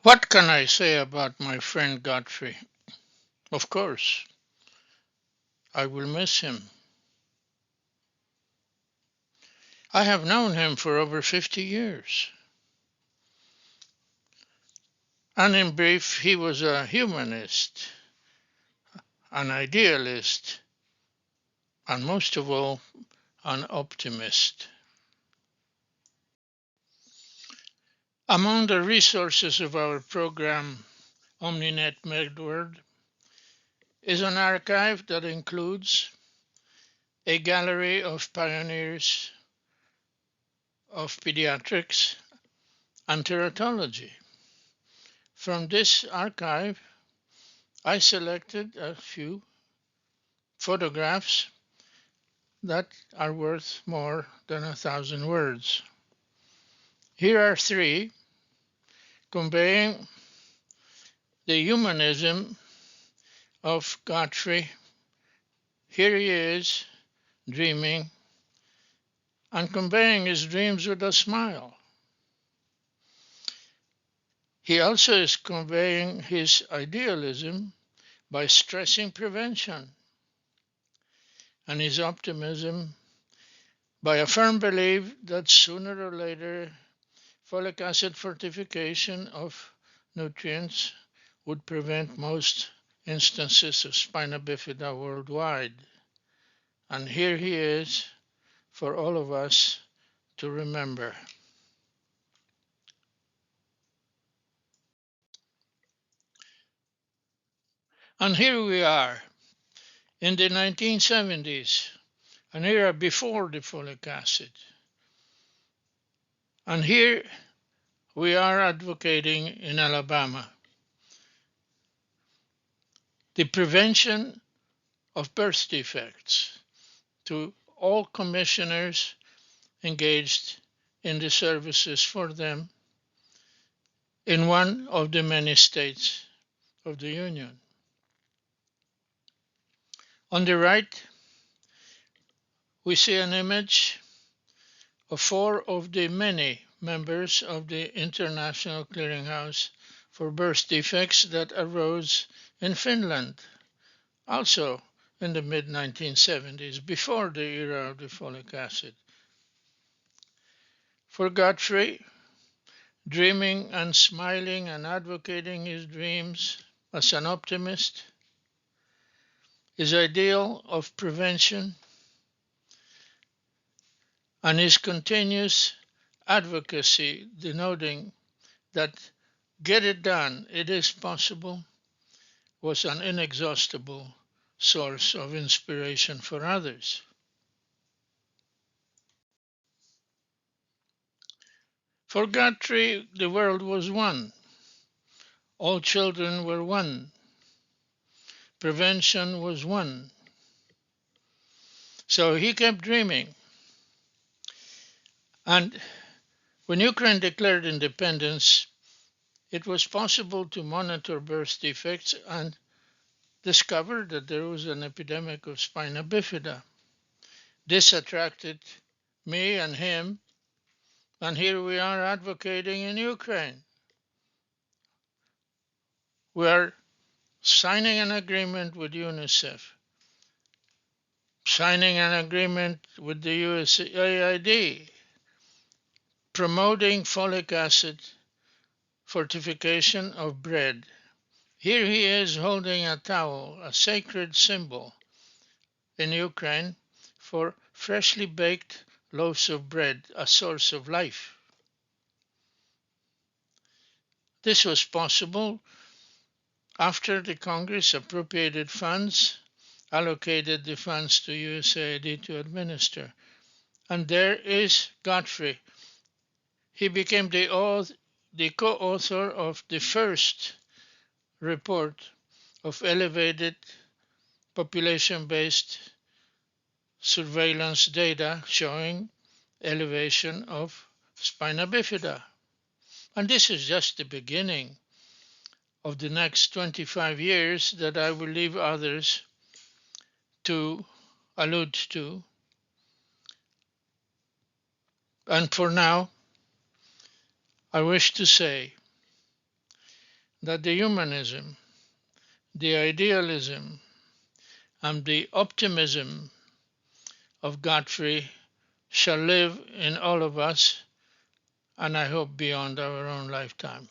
What can I say about my friend Godfrey? Of course, I will miss him. I have known him for over 50 years. And in brief, he was a humanist, an idealist, and most of all, an optimist. Among the resources of our program, OmniNet MedWord, is an archive that includes a gallery of pioneers of pediatrics and teratology. From this archive, I selected a few photographs that are worth more than 1,000 words. Here are three conveying the humanism of Godfrey. Here he is, dreaming, and conveying his dreams with a smile. He also is conveying his idealism by stressing prevention, and his optimism by a firm belief that sooner or later folic acid fortification of nutrients would prevent most instances of spina bifida worldwide. And here he is for all of us to remember. And here we are in the 1970s, an era before the folic acid. And here we are advocating in Alabama the prevention of birth defects to all commissioners engaged in the services for them in one of the many states of the Union. On the right, we see an image of four of the many members of the International Clearinghouse for Birth Defects that arose in Finland, also in the mid-1970s, before the era of the folic acid. For Godfrey, dreaming and smiling and advocating his dreams as an optimist, his ideal of prevention, and his continuous advocacy denoting that get it done, it is possible, was an inexhaustible source of inspiration for others. For Godfrey, the world was one. All children were one. Prevention was one. So he kept dreaming. And when Ukraine declared independence, it was possible to monitor birth defects and discover that there was an epidemic of spina bifida. This attracted me and him, and here we are advocating in Ukraine. We are signing an agreement with UNICEF, signing an agreement with the USAID, promoting folic acid fortification of bread. Here he is holding a towel, a sacred symbol in Ukraine for freshly baked loaves of bread, a source of life. This was possible after the Congress appropriated funds, allocated the funds to USAID to administer. And there is Godfrey. He became the co-author of the first report of elevated population-based surveillance data showing elevation of spina bifida. And this is just the beginning of the next 25 years that I will leave others to allude to. And for now, I wish to say that the humanism, the idealism, and the optimism of Godfrey shall live in all of us, and I hope beyond our own lifetime.